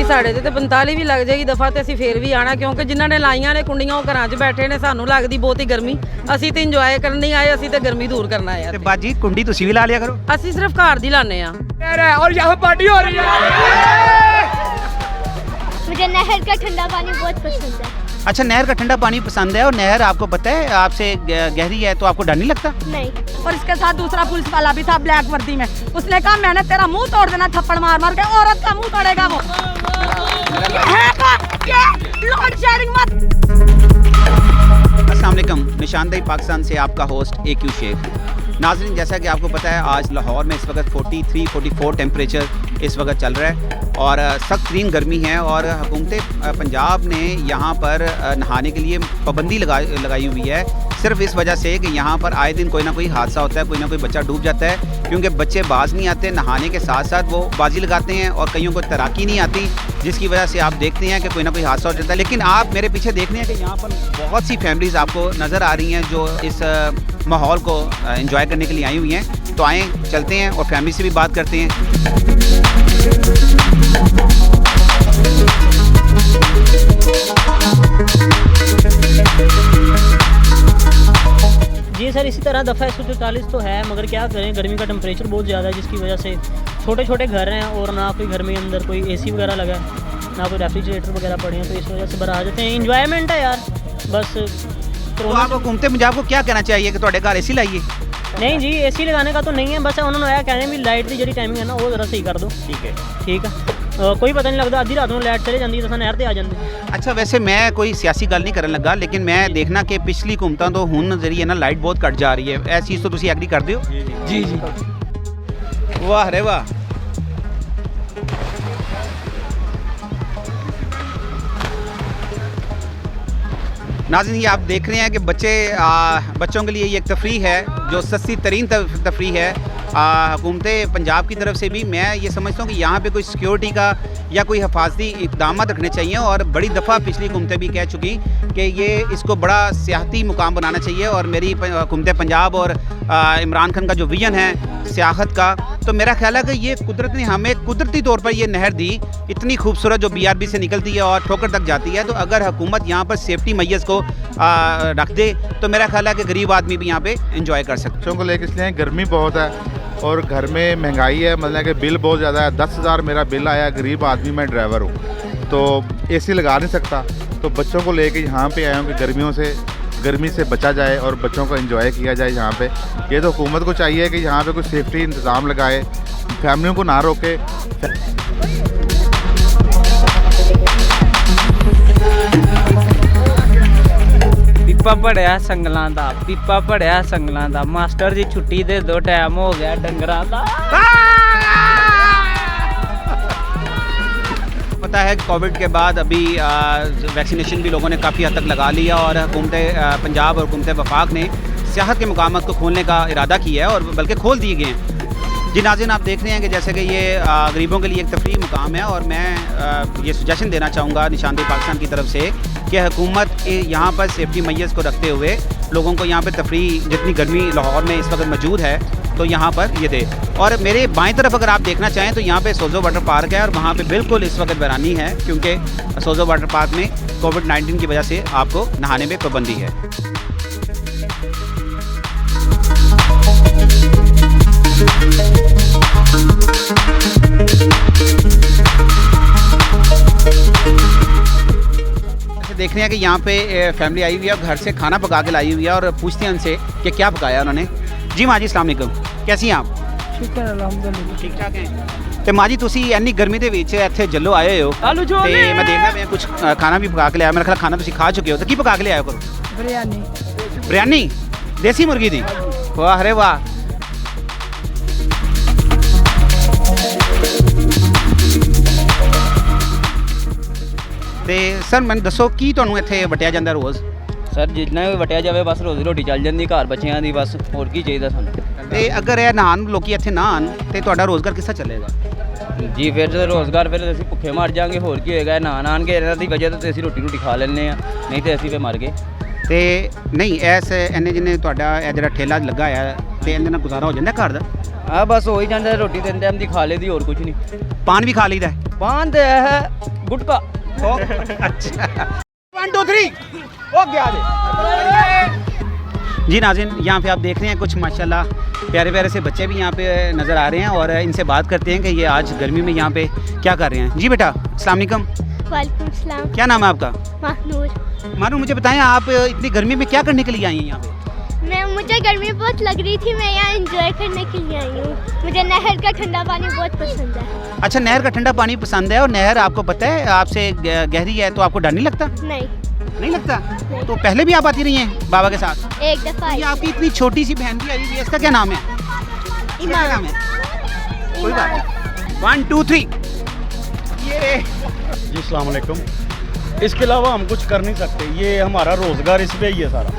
साढ़े ते 45 भी लग जाएगी दफा तो असीं फिर भी आना, क्योंकि जिन्होंने लाइया ने कुंडियां वो घरां च बैठे ने, सानू लगदी बहुत ही गर्मी, असीं ते इंजॉय करन नहीं आए, असीं ते गर्मी दूर करना आए। ते बाजी कुंडी तुसी भी ला लिया करो। असीं सिर्फ घर दी लाने आ और यहाँ पार्टी हो रही है। मुझे नहर का ठंडा पानी बहुत पसंद है। अच्छा, नहर का ठंडा पानी पसंद है, और नहर आपको पता है आपसे गहरी है, तो आपको डर नहीं लगता? नहीं। और इसके साथ दूसरा पुलिस वाला भी था ब्लैक वर्दी में, उसने कहा मैंने तेरा मुंह तोड़ देना थप्पड़ मार मार के, औरत का मुंह तोड़ेगा वो। लोड शेयरिंग मत। अस्सलाम वालेकुम, निशानदेही पाकिस्तान से आपका होस्ट AQ शेख। नाज़रीन, जैसा कि आपको पता है आज लाहौर में इस वक्त 43-44 टेम्परेचर इस वक्त चल रहा है और सख्त तरीन गर्मी है, और हुकूमत पंजाब ने यहाँ पर नहाने के लिए पाबंदी लगाई हुई है, सिर्फ इस वजह से कि यहाँ पर आए दिन कोई ना कोई हादसा होता है, कोई ना कोई बच्चा डूब जाता है, क्योंकि बच्चे बाज नहीं आते, नहाने के साथ साथ वो बाजी लगाते हैं और कईयों को तैराकी नहीं आती, जिसकी वजह से आप देखते हैं कि कोई ना कोई हादसा हो जाता है। लेकिन आप मेरे पीछे देख रहे हैं कि यहाँ पर बहुत सी फैमिलीज़ आपको नज़र आ रही हैं जो इस माहौल को एंजॉय करने के लिए आई हुई हैं। तो आएँ चलते हैं और फैमिली से भी बात करते हैं। जी सर, इसी तरह दफ़ा 144 तो है, मगर क्या करें, गर्मी का टेम्परेचर बहुत ज़्यादा है, जिसकी वजह से छोटे छोटे घर हैं और ना कोई घर में अंदर कोई AC वगैरह लगा है, ना कोई रेफ्रिजरेटर वगैरह पड़े हैं, तो इस वजह से बाहर आ जाते हैं। इंजॉयमेंट है यार बस। तो आप हुकूमत पंजाब को क्या कहना चाहिए कि ਤੁਹਾਡੇ घर AC लाइए? नहीं जी, AC लगाने का तो नहीं है, बस उन्होंने आया कहने भी लाइट की जी टाइमिंग है ना वो ज़रा सही कर दो। ठीक है। कोई पता नहीं लगता, आधी रात में लाइट चले जाती है तो नहर ते आ जाती। अच्छा, वैसे मैं कोई सियासी गल नहीं करन लगा, लेकिन मैं देखना कि पिछली हुकूमतां तो हुण जरिए ना लाइट बहुत घट जा रही है, ऐसी चीज़ तो तुसी एग्री करदे हो? जी जी। वाह रे वाह। नाज़रीन, ये आप देख रहे हैं कि बच्चों के लिए ये एक तफरीह है जो सस्ती तरीन तफरीह है हुकूमत पंजाब की तरफ से भी। मैं ये समझता हूँ कि यहाँ पे कोई सिक्योरिटी का या कोई हिफाजती इक़दाम रखने चाहिए, और बड़ी दफ़ा पिछली हुकूमतें भी कह चुकी कि ये इसको बड़ा सियाहती मुकाम बनाना चाहिए, और मेरी हुकूमत पंजाब और इमरान खान का जो विजन है सियाहत का, तो मेरा ख्याल है कि ये कुदरत ने हमें कुदरती तौर पर ये नहर दी, इतनी खूबसूरत जो BRB से निकलती है और ठोकर तक जाती है। तो अगर हुकूमत यहाँ पर सेफ्टी मैयस को रख दे तो मेरा ख्याल है कि गरीब आदमी भी यहाँ पे एंजॉय कर सकते। बच्चों को लेकर इसलिए गर्मी बहुत है और घर में महंगाई है, मतलब कि बिल बहुत ज़्यादा है। 10,000 मेरा बिल आया, गरीब आदमी, मैं ड्राइवर हूँ तो AC लगा नहीं सकता, तो बच्चों को लेके यहाँ पे आया हूँ कि गर्मी से बचा जाए और बच्चों को एंजॉय किया जाए यहाँ पे। ये तो हुकूमत को चाहिए कि यहाँ पे कोई सेफ्टी इंतज़ाम लगाए, फैमिलियों को ना रोके। पीपा भड़िया संगलों का, पीपा भड़िया संगलों का, मास्टर जी छुट्टी दे दो, टाइम हो गया डंगरां दा। पता है कोविड के बाद अभी वैक्सीनेशन भी लोगों ने काफ़ी हद तक लगा लिया, और हुकूमत पंजाब और हुकूमत वफाक ने सियाहत के मुकामात को खोलने का इरादा किया है, और बल्कि खोल दिए गए हैं। जी नाज़रीन, आप देख रहे हैं कि जैसे कि ये गरीबों के लिए एक तफरीह मुकाम है, और मैं ये सजेशन देना चाहूँगा निशानदेही पाकिस्तान की तरफ से कि हुकूमत यहाँ पर सेफ्टी मैयस को रखते हुए लोगों को यहाँ पर तफरीह, जितनी गर्मी लाहौर में इस वक्त मौजूद है, तो यहाँ पर ये दे। और मेरे बाएं तरफ अगर आप देखना चाहें तो यहाँ पे सोजो वाटर पार्क है, और वहाँ पे बिल्कुल इस वक्त वीरानी है, क्योंकि सोजो वाटर पार्क में कोविड-19 की वजह से आपको नहाने में पाबंदी है। देख रहे हैं कि यहाँ पे फैमिली आई हुई है, घर से खाना पका के लाई हुई है, और पूछते हैं उनसे कि क्या पकाया उन्होंने। जी माँ जी, अस्सलाम वालेकुम, कैसी हैं आप? शुक्र अल्हम्दुलिल्लाह, ठीक ठाक हैं। तो माँ जी, तुसी इन्नी गर्मी के विच इत्थे जल्लो आए हो, तो मैं देखना मैं कुछ खाना भी पका के लिया। मेरा ख्याल खाना तुसी खा चुके हो, तो की पका के लिया करो? बिरयानी देसी मुर्गी दी। वाह रे वाह। ਤੇ ਸਰ ਮੈਨੂੰ ਦੱਸੋ ਕੀ ਤੁਹਾਨੂੰ ਇੱਥੇ ਵਟਿਆ ਜਾਂਦਾ ਰੋਜ਼? ਸਰ ਜਿੰਨਾ ਵੀ ਵਟਿਆ ਜਾਵੇ ਬਸ ਰੋਜ਼ੀ ਰੋਟੀ ਚੱਲ ਜਾਂਦੀ ਘਰ ਬੱਚਿਆਂ ਦੀ, ਬਸ ਹੋਰ ਕੀ ਚਾਹੀਦਾ ਸਾਨੂੰ। ਤੇ ਅਗਰ ਇਹ ਨਹਾਉਣ ਲੋਕੀ ਇੱਥੇ ਨਾ ਆਉਣ ਤੇ ਤੁਹਾਡਾ ਰੋਜ਼ਗਾਰ ਕਿੱਸਾ ਚੱਲੇਗਾ? ਜੀ ਫਿਰ ਜਦੋਂ ਰੋਜ਼ਗਾਰ ਫਿਰ ਅਸੀਂ ਭੁੱਖੇ ਮਰ ਜਾਾਂਗੇ, ਹੋਰ ਕੀ ਹੋਏਗਾ। ਨਾ ਆਣਗੇ ਇਹਨਾਂ ਦੀ ਵਜ੍ਹਾ ਤੋਂ ਅਸੀਂ ਰੋਟੀ ਖਾ ਲੈਂਦੇ ਆ, ਨਹੀਂ ਤੇ ਅਸੀਂ ਫੇ ਮਰ ਗਏ। ਤੇ ਨਹੀਂ ਐਸ ਇਹਨੇ ਜਿਹਨੇ ਤੁਹਾਡਾ ਇਹ ਜਿਹੜਾ ਠੇਲਾ ਲੱਗਾ ਆ ਤੇ ਇਹਦੇ ਨਾਲ ਗੁਜ਼ਾਰਾ ਹੋ ਜਾਂਦਾ ਘਰ ਦਾ? ਆ ਬਸ ਹੋ ਹੀ ਜਾਂਦਾ, ਰੋਟੀ 3 ਟਾਈਮ ਦੀ ਖਾ ਲਈਦੀ, ਹੋਰ ਕੁਝ ਨਹੀਂ। ਪਾਨ ਵੀ ਖਾ ਲਈਦਾ? ਪਾਨ ਤੇ ਹੈ ਗੁਟਕਾ। अच्छा 1 2 3 हो गया जी। नाज़रीन यहाँ पे आप देख रहे हैं कुछ माशाल्लाह प्यारे प्यारे से बच्चे भी यहाँ पे नज़र आ रहे हैं और इनसे बात करते हैं कि ये आज गर्मी में यहाँ पे क्या कर रहे हैं। जी बेटा अस्सलाम वालेकुम। वालेकुम सलाम। क्या नाम है आपका? महनूर। मानो मुझे बताएं आप इतनी गर्मी में क्या करने के लिए आई हैं यहाँ पे? मुझे गर्मी बहुत लग रही थी, मैं यहाँ एंजॉय करने के लिए आई हूँ। मुझे नहर का ठंडा पानी बहुत पसंद है। अच्छा नहर का ठंडा पानी पसंद है और नहर आपको पता है आपसे गहरी है तो आपको डर नहीं लगता? नहीं लगता? नहीं। तो पहले भी आप आती रही हैं बाबा के साथ? एक दफ़ा। ये आपकी इतनी छोटी सी बहन भी आई हुई है, इसका क्या नाम है? इसका क्या नाम है? कोई बात नहीं। 1 2 3 ये जी अस्सलाम वालेकुम। इसके अलावा हम कुछ कर नहीं सकते, ये हमारा रोज़गार इस पे ही है सारा।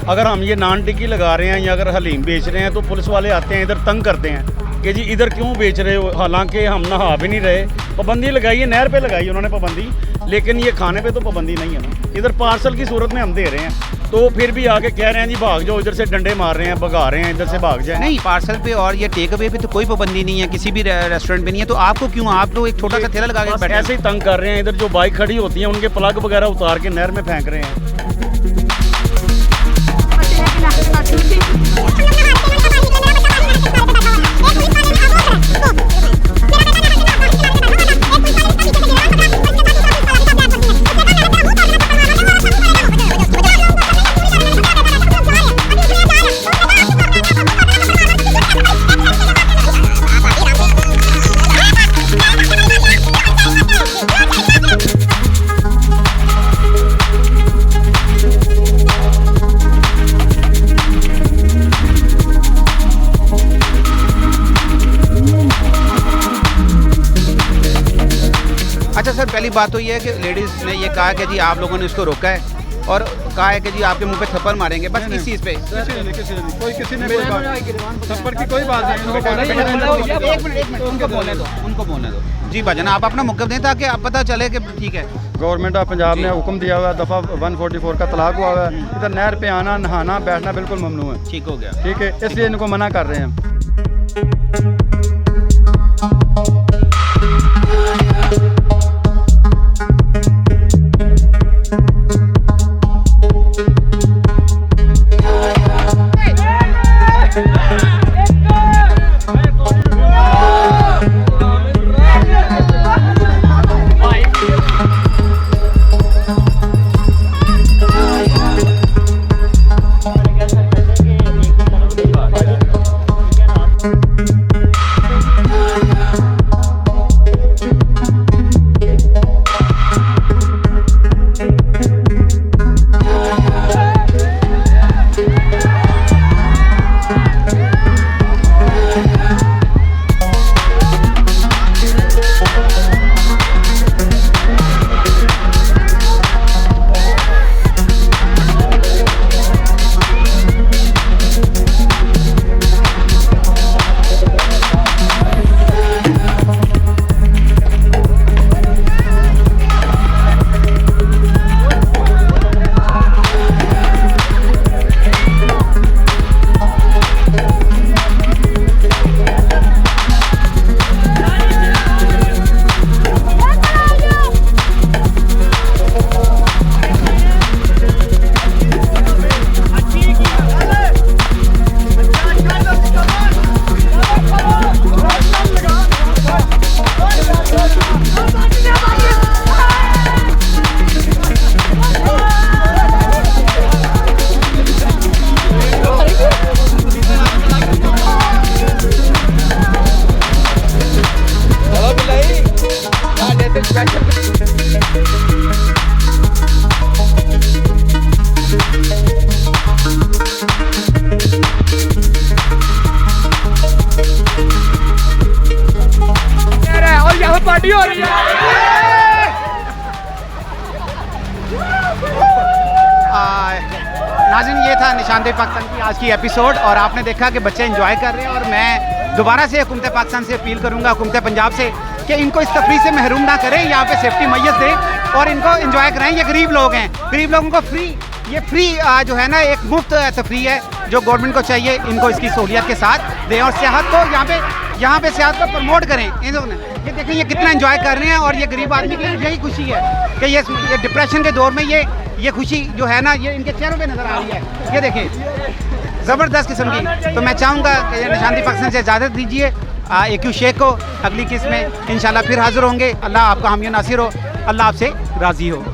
अगर हम ये नान टिक्की लगा रहे हैं या अगर हलीम बेच रहे हैं तो पुलिस वाले आते हैं इधर तंग करते हैं कि जी इधर क्यों बेच रहे हो, हालांकि हम नहा भी नहीं रहे। पाबंदी लगाई है, नहर पे लगाई उन्होंने पाबंदी, लेकिन ये खाने पे तो पाबंदी नहीं है ना। इधर पार्सल की सूरत में हम दे रहे हैं तो फिर भी आके कह रहे हैं जी भाग जाओ, इधर से डंडे मार रहे हैं, भगा रहे हैं, इधर से भाग जाए। नहीं पार्सल पे और ये टेक अवे पे तो कोई पाबंदी नहीं है, किसी भी रेस्टोरेंट पे नहीं है, तो आपको क्यों, आप लोग एक छोटा सा ठेला लगा के बस बैठे ऐसे ही तंग कर रहे हैं। इधर जो बाइक खड़ी होती है उनके प्लग वगैरह उतार के नहर में फेंक रहे हैं। अच्छा सर पहली बात तो ये है कि लेडीज़ ने ये कहा कि जी आप लोगों ने इसको रोका है और कहा है कि जी आपके मुंह पे थप्पड़ मारेंगे, बस इस चीज़ पे किसी ने कोई बात थप्पड़ की कोई बात नहीं। उनको बोलने दो जी भाजन, आप अपना मुकदम दें ताकि आप पता चले कि ठीक है। गवर्नमेंट ऑफ पंजाब ने हुक्म दिया हुआ है, दफ़ा 144 का तलाक हुआ हुआ है, इधर नहर पे आना नहाना बैठना बिल्कुल ममनू है। ठीक हो गया, ठीक है, इसलिए इनको मना कर रहे हैं। पार्टी हो रही है। आए नाज़रीन, ये था निशानदेही पाकिस्तान की आज की एपिसोड, और आपने देखा कि बच्चे एंजॉय कर रहे हैं। और मैं दोबारा से हुकूमत पाकिस्तान से अपील करूँगा, हुकूमत पंजाब से, कि इनको इस तफरीह से महरूम ना करें, यहाँ पे सेफ्टी मैयत दें और इनको एंजॉय कराएं। ये गरीब लोग हैं, गरीब लोगों को फ्री जो है ना एक मुफ्त तफरीह है जो गवर्नमेंट को चाहिए इनको इसकी सहूलियत के साथ दें, और सियाहत को यहाँ पे सियाहत को प्रमोट करें। इन लोगों ने ये देखें ये कितना एंजॉय कर रहे हैं, और ये गरीब आदमी की यही खुशी है कि ये डिप्रेशन के दौर में ये खुशी जो है ना ये इनके चेहरों पे नज़र आ रही है। ये देखें ज़बरदस्त किस्म की। तो मैं चाहूँगा कि निशानदेही पाकिस्तान से इजाज़त दीजिए AQ शेख को। अगली किस्त में इंशाल्लाह फिर हाज़िर होंगे। अल्लाह आपका हामी नासिर हो, अल्लाह आपसे राज़ी हो।